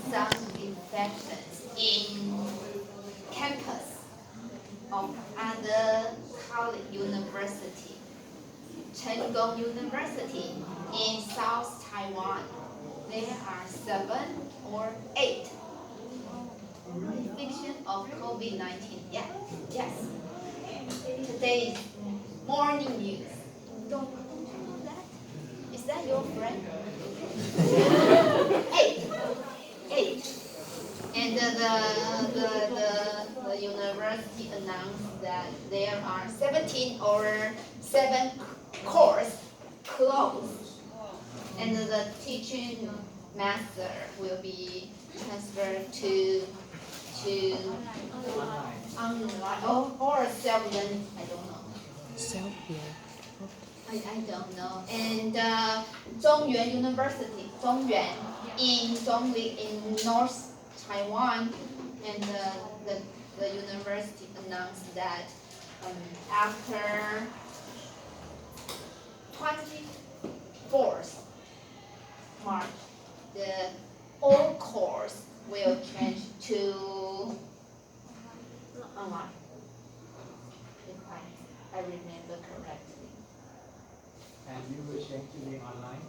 some infections in campus of other college university. Chen Gong University in South Taiwan. There are 7 or 8 infection of COVID-19. Yeah, yes. Today's morning news. Don't you know that? Is that your friend? 8. 8. And the university announced that there are 17 or 7 courses closed. And the teaching master will be transferred to online or self-learning. I don't know. I don't know. And Zhongyuan University, Zhongyuan in Zhongli in North Taiwan, and the university announced that after 24th March, the all course will change to online. If I remember correctly. And you will change to be online?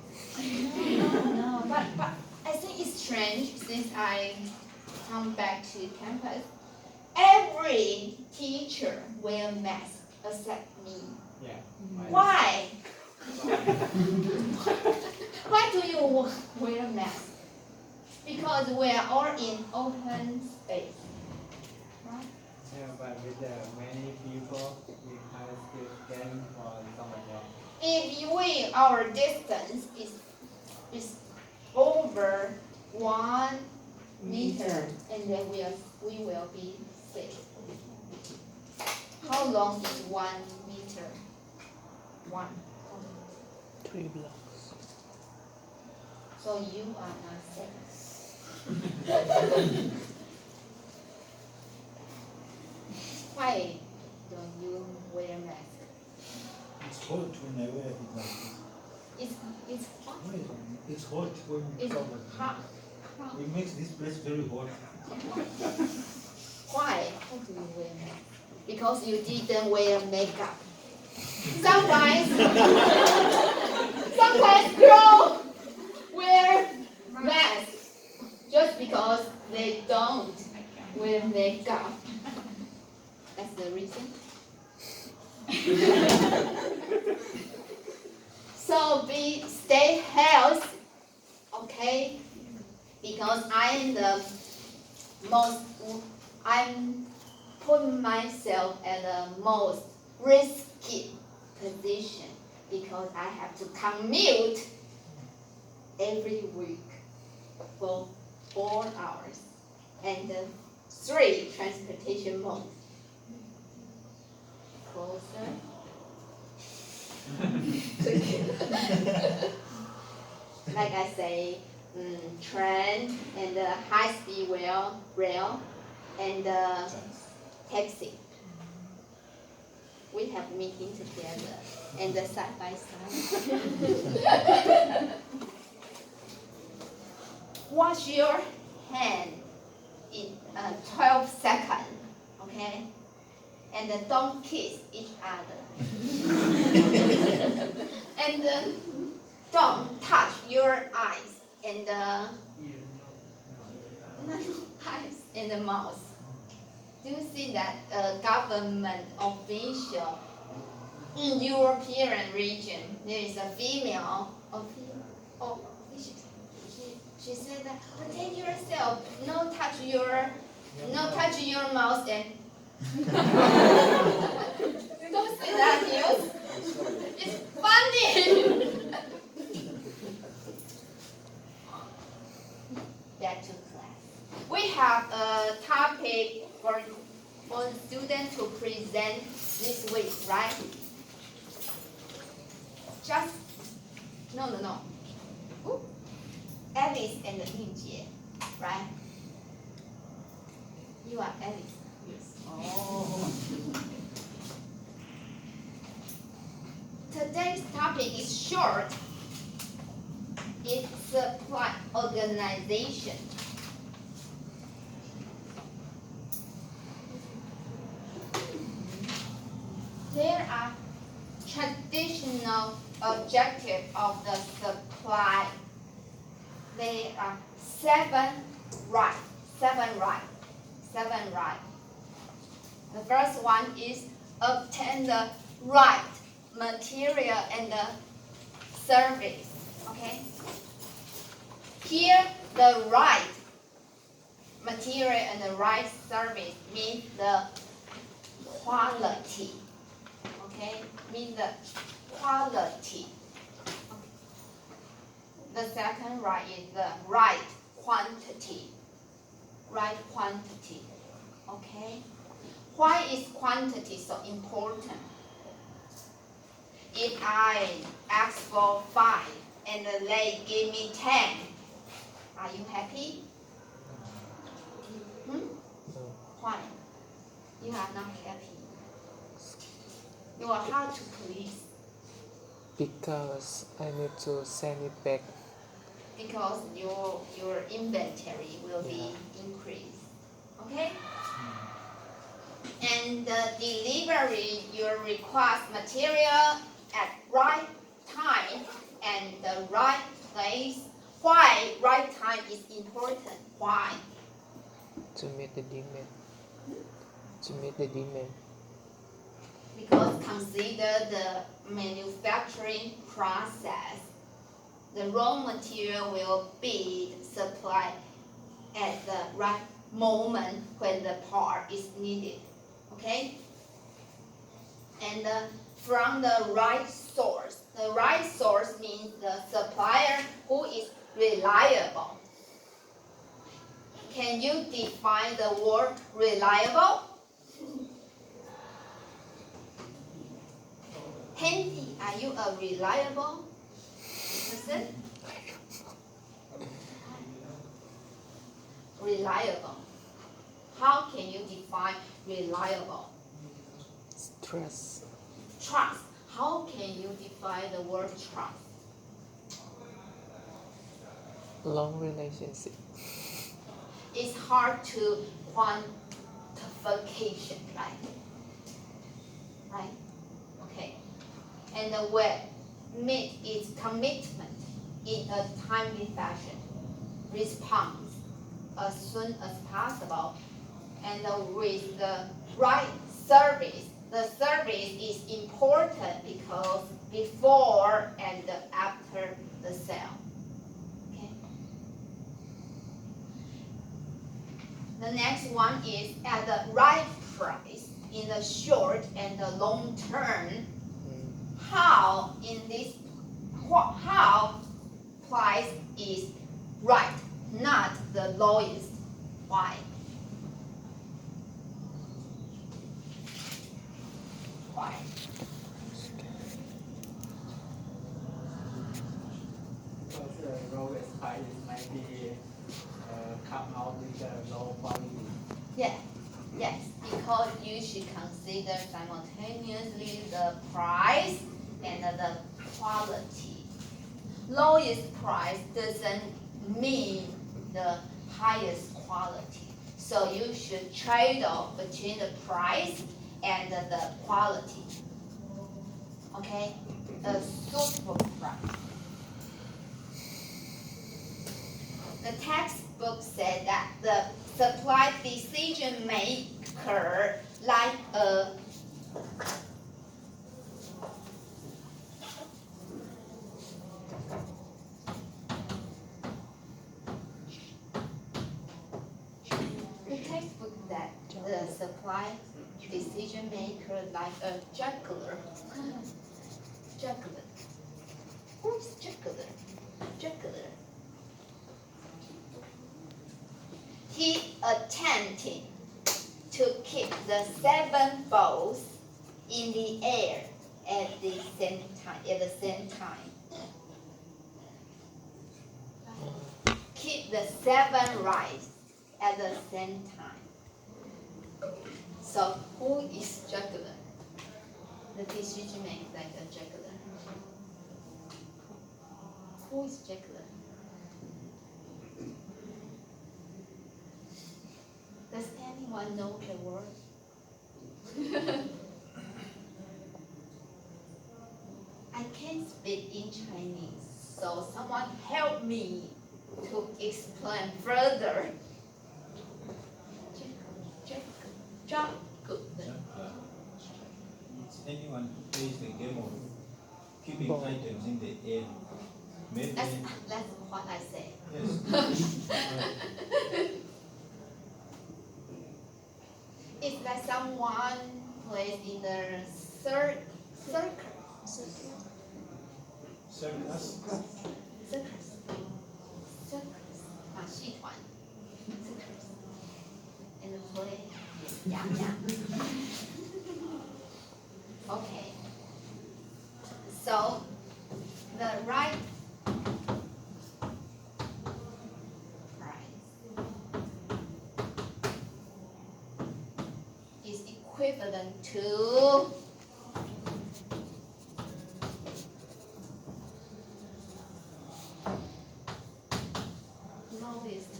No, but I think it's strange since I come back to campus. Every teacher wear mask except me. Yeah. Why? Why do you wear a mask? Because we are all in open space. Right? Yeah, but with many people, we have to scan for someone else. If our distance is over 1 meter, and then we will be safe. How long is 1 meter? 1. 3 blocks. So you are not safe. Why don't you wear a mask? It's hot when I wear it like this. It's hot. It's hot when you It's travel. hot. It makes this place very hot. Why? Why do you wear mask? Because you didn't wear makeup. Sometimes girls wear masks just because they don't wear makeup. That's the reason. So stay healthy, okay? Because I'm putting myself at the most risky position because I have to commute every week for 4 hours and 3 transportation modes. Closer. Like I say, train and high-speed rail and taxi. We have meeting together and side by side. Wash your hand in 12 seconds, okay? And don't kiss each other. And don't touch your eyes and eyes and the mouth. Do you see that government official in European region, there is a female official. She said that protect yourself, no touch your mouth and you don't see that news? It's funny. Back to class. We have a topic for the student to present this week, right? Just no. Ooh. Alice and Yingjie, right? You are Alice. Yes. Oh. Today's topic is short. It's supply organization. There are traditional objectives of the supply. There are seven right. The first one is obtain the right material and the service. Okay. Here, the right material and the right service means the quality. Okay, means the quality. The second right is the right quantity. Right quantity. Okay. Why is quantity so important? If I ask for 5 and they give me 10, are you happy? Why? You are not happy. You are hard to please Because I need to send it back. because your inventory will be increased. Okay? And the delivery, you request material at right time and the right place. Why right time is important? Why? To meet the demand. To meet the demand. Because consider the manufacturing process. The raw material will be supplied at the right moment when the part is needed. Okay? And from the right source. The right source means the supplier who is reliable. Can you define the word reliable? Henry, are you a reliable person? Reliable. How can you define reliable? Trust. Trust. How can you define the word trust? Long relationship. It's hard to quantification, right? Right? Okay. And the way meet its commitment in a timely fashion. Response as soon as possible. And with the right service. The service is important because before and after the sale. Okay. The next one is at the right price in the short and the long term. How price is right, not the lowest. Why? Why? Because the lowest price might be come out with a low quality. Yes, because you should consider simultaneously the price and the quality. Lowest price doesn't mean the highest quality. So you should trade off between the price and the quality. Okay? A suitable price. The textbook said that the supply decision maker like a that the supply decision maker like a juggler. Juggler. Who is juggler? Juggler. He attempted to keep the 7 balls in the air at the same time. Keep the 7 rice at the same time. So who is juggler? The decision maker like a juggler. Who is juggler? Does anyone know the word? speak in Chinese, so someone help me to explain further. Jack, good. It's anyone who plays the game of keeping Ball. items in the air. Maybe, That's what I say. yes. It's like someone plays in the circus. Circus. Circus 马戏团 circus and play yeah okay so the right price is equivalent to lowest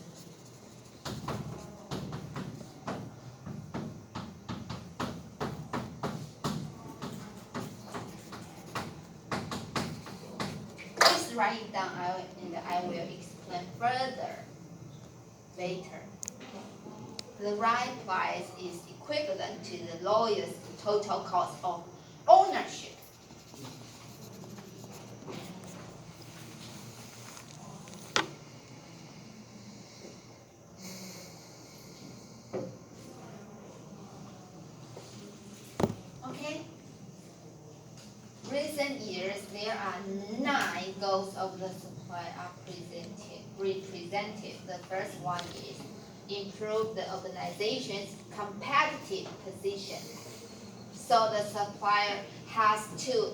please write it down and I will explain further later. The right price is equivalent to the lowest total cost of ownership. Okay. Recent years, there are 9 goals of the supply are represented. The first one is improve the organization's competitive position. So the supplier has to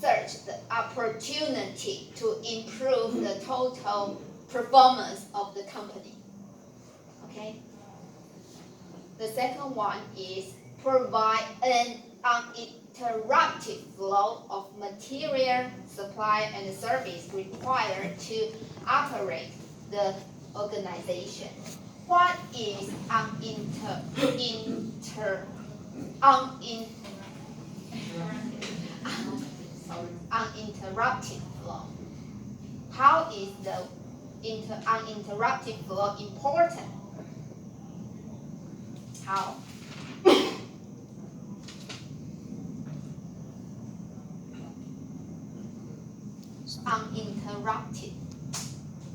search the opportunity to improve the total performance of the company. Okay? The second one is provide an uninterrupted flow of material, supply, and service required to operate the organization. What is uninterrupted flow? How is the uninterrupted flow important? How?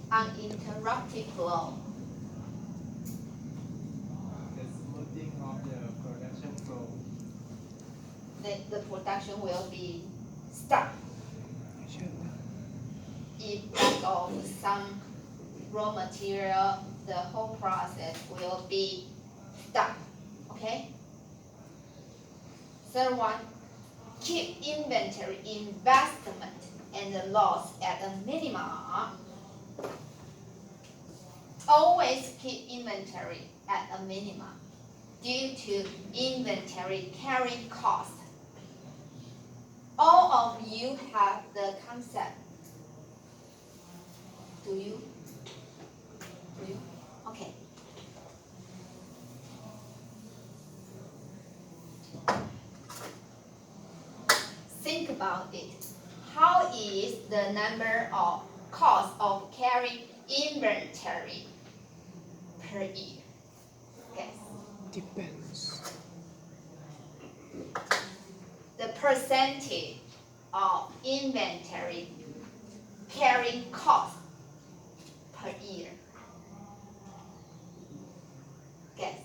Uninterrupted flow. The smoothing of the production flow. The production will be stuck. If lack of some raw material, the whole process will be stuck. Okay? Third one, keep inventory investment and the loss at a minimum. Always keep inventory at a minimum due to inventory carrying cost. All of you have the concept. Do you? Okay. Think about it. How is the number of cost of carrying inventory per year? Guess. Depends. The percentage of inventory carrying cost per year. Guess.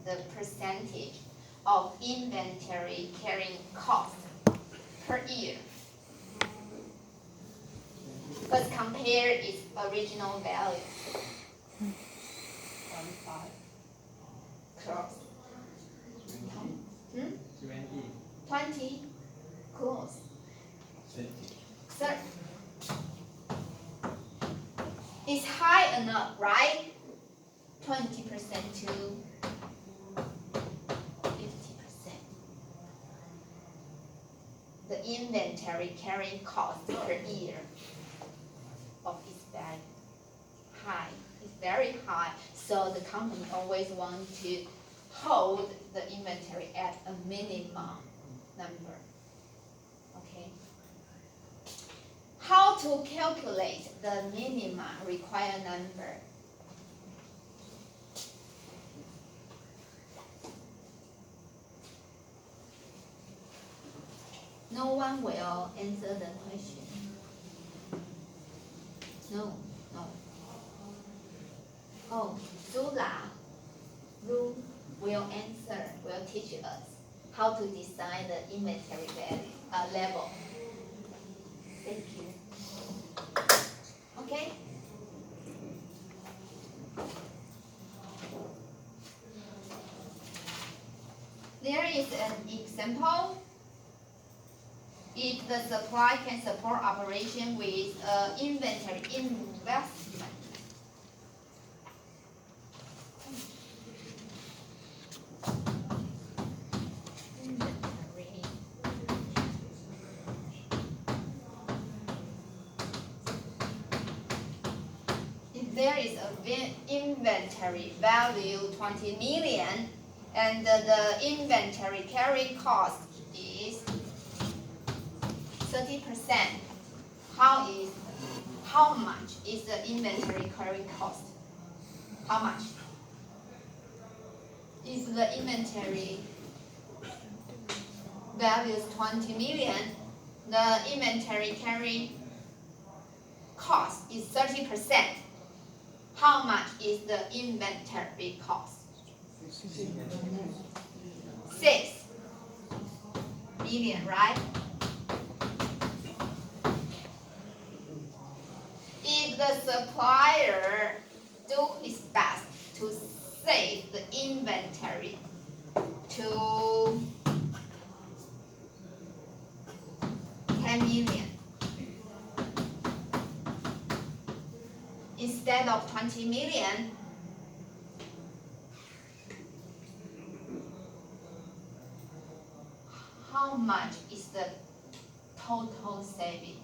The percentage of inventory carrying cost per year. Let's compare its original value. 25. Close. 20. 20. Close. 20. Third. It's high enough, right? 20% to 50%. The inventory carrying cost per year of its value high. It's very high. So the company always want to hold the inventory at a minimum number. Okay. How to calculate the minimum required number? No one will answer the question. No. Oh, Lu will answer, will teach us how to design the inventory level. Thank you. Okay? There is an example. If the supply can support operation with inventory investment, if there is a inventory value 20 million and the inventory carrying cost is 30%, how much is the inventory carrying cost? How much? If the inventory value is 20 million, the inventory carrying cost is 30%. How much is the inventory cost? 6 million, right? If the supplier do his best to save the inventory to 10 million instead of 20 million, how much is the total saving?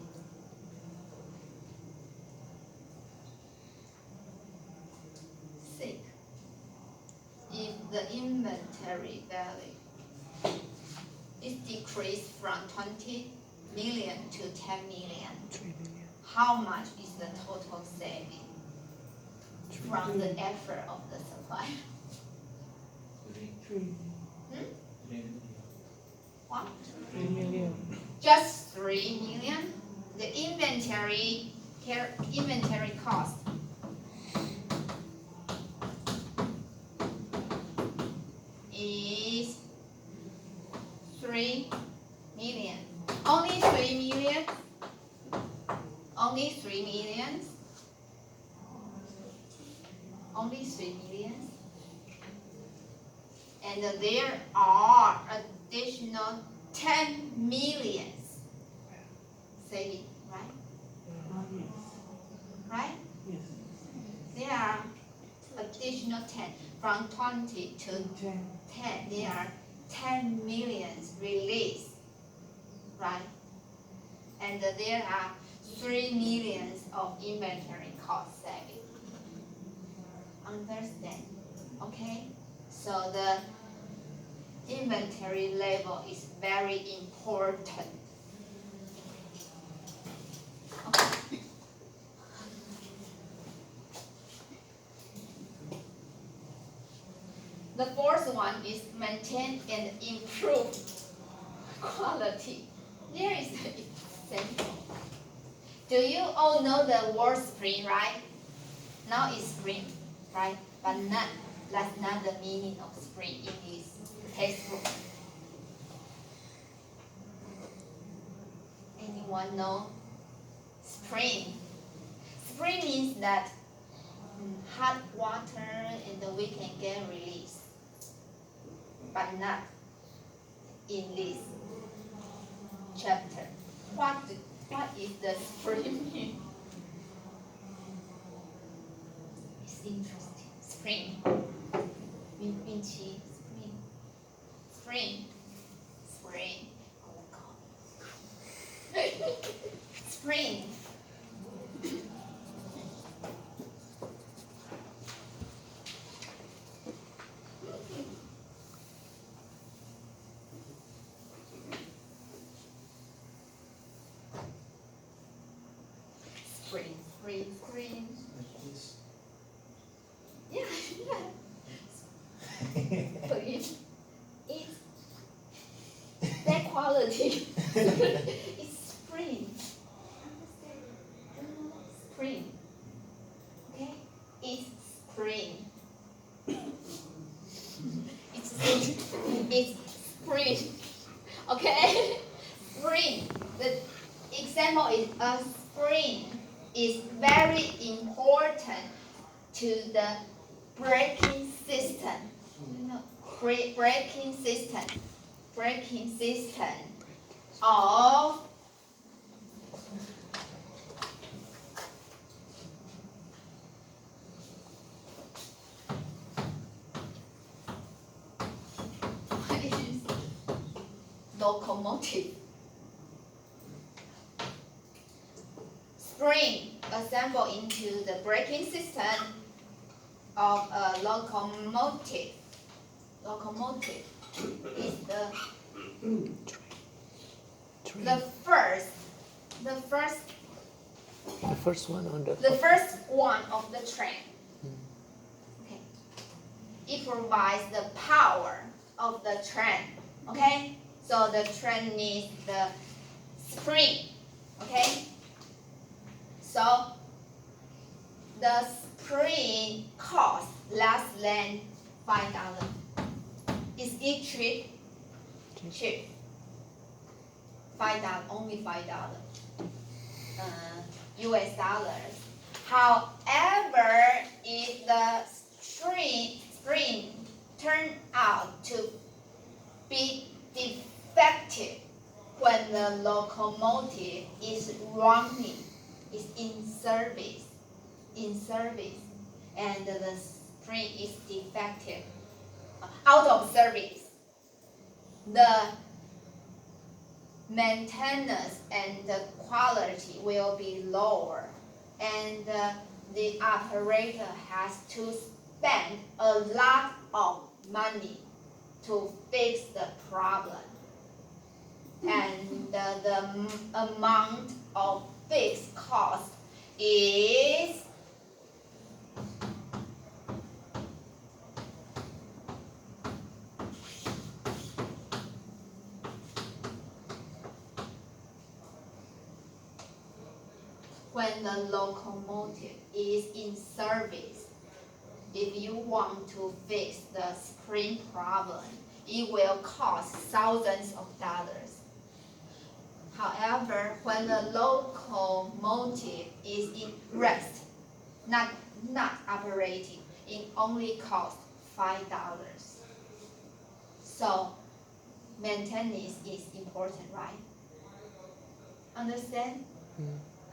If the inventory value is decreased from 20 million to 10 million, 3 million. how much is the total saving from the effort of the supplier? What? 3 million. Just 3 million? The inventory cost is 3 million. Only 3 million? Only 3 million? Only 3 million? And there are additional 10 millions saving, right? Right? Yes. There are additional 10 from 20 to 10. There are 10 millions released, right? And there are 3 millions of inventory cost saving. Understand? Okay? So the inventory level is very important. Okay. The fourth one is maintain and improve quality. There is an example. Do you all know the word spring, right? Now it's spring, right? But that's not the meaning of spring in this textbook. Anyone know? Spring. Spring means that hot water and we can get release, but not in this chapter. What is the spring mean? It's interesting. Spring. Spring. Spring. Spring. Spring. Like this. Yeah, Spring. It's that quality. It's spring. Understand? Spring. Okay? It's spring. It's spring. Okay? Spring. The example is a spring is very important to the braking system. You know, braking system of locomotive. Spring assemble into the braking system of a locomotive. Locomotive is Train. the first The first one on the. the first one of the train. Okay. It provides the power of the train. Okay? So the train needs the spring. Okay? So the spring costs less than $5. Is it cheap? Cheap. $5, only $5. US dollars. However, if the spring turn out to be defective when the locomotive is running, is in service, and the spring is defective, out of service, the maintenance and the quality will be lower, and the operator has to spend a lot of money to fix the problem, and the amount of fixed cost is when the locomotive is in service. If you want to fix the spring problem, it will cost thousands of dollars. However, when the locomotive is in rest, not operating, it only costs $5. So maintenance is important, right? Understand?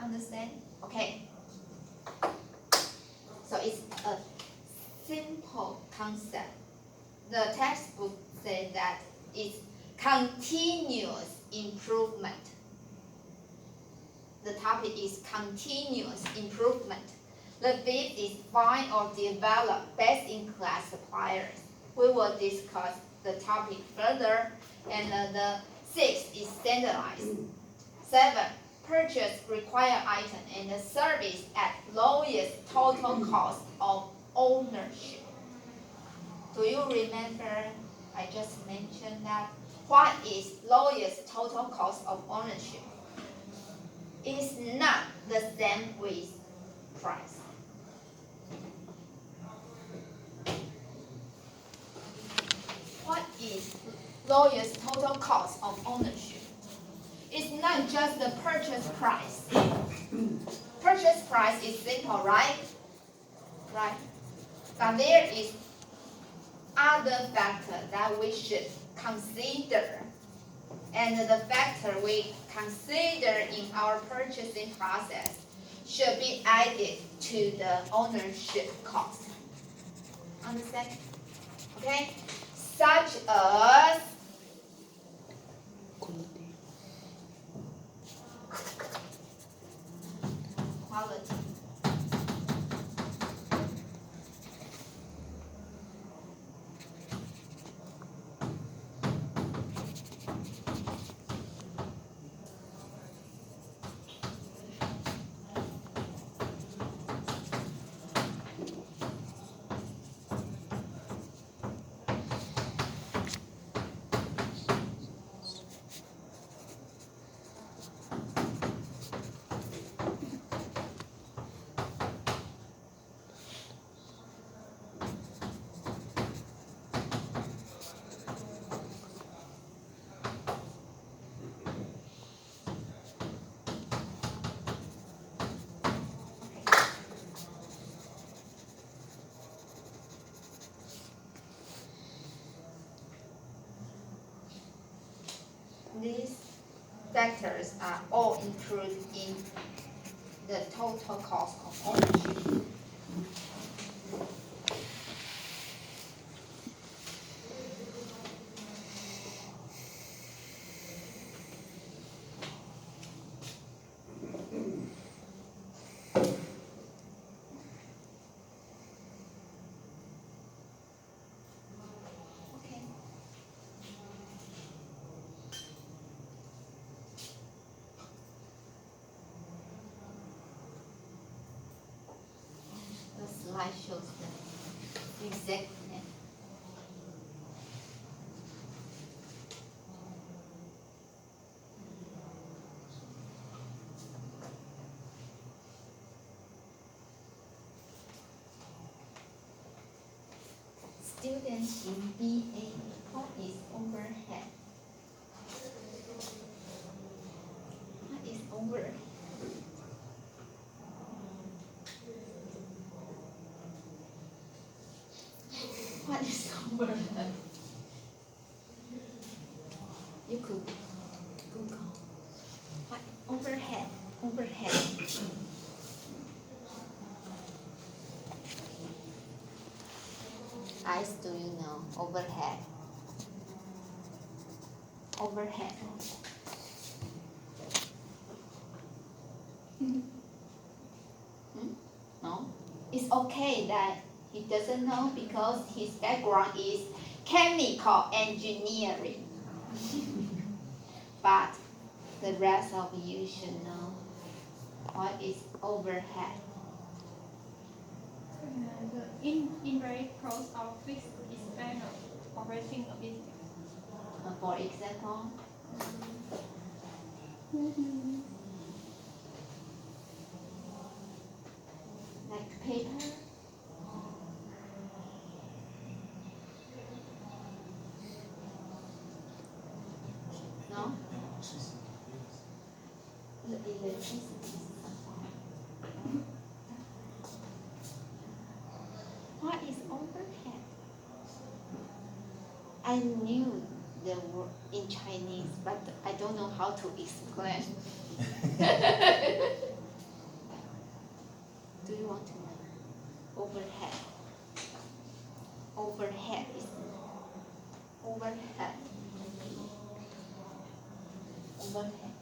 Understand? Okay. So it's a simple concept. The textbook says that it's continuous improvement. The topic is continuous improvement. The fifth is find or develop best-in-class suppliers. We will discuss the topic further. And the sixth is standardize. 7. Purchase required item and the service at lowest total cost of ownership. Do you remember I just mentioned that? What is lowest total cost of ownership? It's not the same with price. What is lowest total cost of ownership? It's not just the purchase price. Purchase price is simple, right? Right. But there is other factor that we should consider. And the factor we consider in our purchasing process should be added to the ownership cost. Understand? Okay? Such as quality. these factors are all included in the total cost of ownership. Okay. The slide shows the exact net. Students in BA, what is overhead? What is overhead? What is overhead? You could Google. What overhead? Overhead. Guys, do you know overhead? Overhead. No? It's okay that he doesn't know because his background is chemical engineering. But the rest of you should know what is overhead. The indirect cost of fixed expense of operating a business. For example, like paper, no? The electricity supply. What is overhead? I knew the word in Chinese, but I don't know how to explain. Do you want to know? Overhead. Overhead is overhead. Overhead.